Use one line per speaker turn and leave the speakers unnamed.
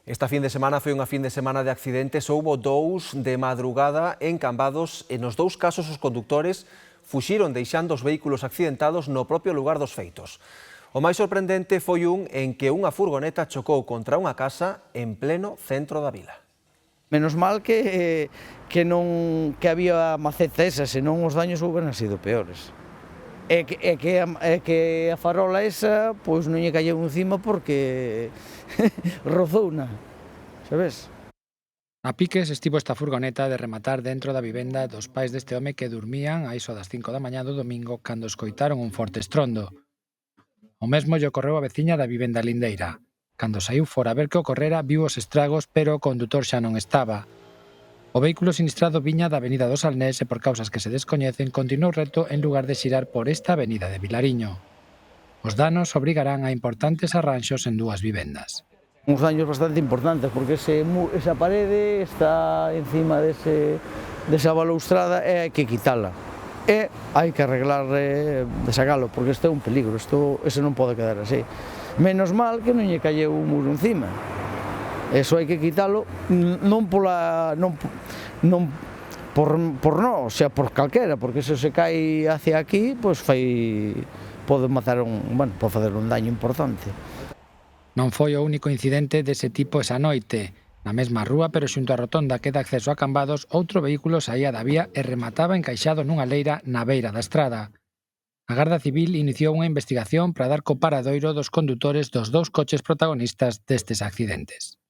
Esta fin de semana foi unha fin de semana de accidentes. Houbo dous de madrugada en Cambados e nos dous casos os condutores fuxiron deixando os vehículos accidentados no propio lugar dos feitos. O máis sorprendente foi un en que unha furgoneta chocou contra unha casa en pleno centro da vila.
Menos mal que había maceta esa, senón os daños houberan sido peores. É que a farola esa, pois non lle calleu encima porque rozouna, sabes?
A piques estivo esta furgoneta de rematar dentro da vivenda dos pais deste home que durmían a iso das 5 da mañá do domingo cando escoitaron un forte estrondo. O mesmo lle ocorreu a veciña da vivenda lindeira. Cando saiu fora a ver que ocorrera, viu os estragos, pero o condutor xa non estaba. O vehículo sinistrado viña da avenida do Salnés e por causas que se descoñecen continuou recto en lugar de xirar por esta avenida de Vilariño. Os danos obrigarán a importantes arranxos en dúas vivendas.
Uns daños bastante importantes, porque esa parede está encima desa balustrada e hai que quitala. E hai que arreglar, desagalo, porque isto é un peligro, eso non pode quedar así. Menos mal que non lle calleu un muro encima. Eso hai que quitalo, non por xa por calquera, porque se cae hacia aquí, pois pode facer un daño importante.
Non foi o único incidente dese tipo esa noite. Na mesma rúa, pero xunto á rotonda que dá acceso a Cambados, outro vehículo saía da vía e remataba encaixado nunha leira na beira da estrada. A Garda Civil iniciou unha investigación para dar co paradoiro dos condutores dos dous coches protagonistas destes accidentes.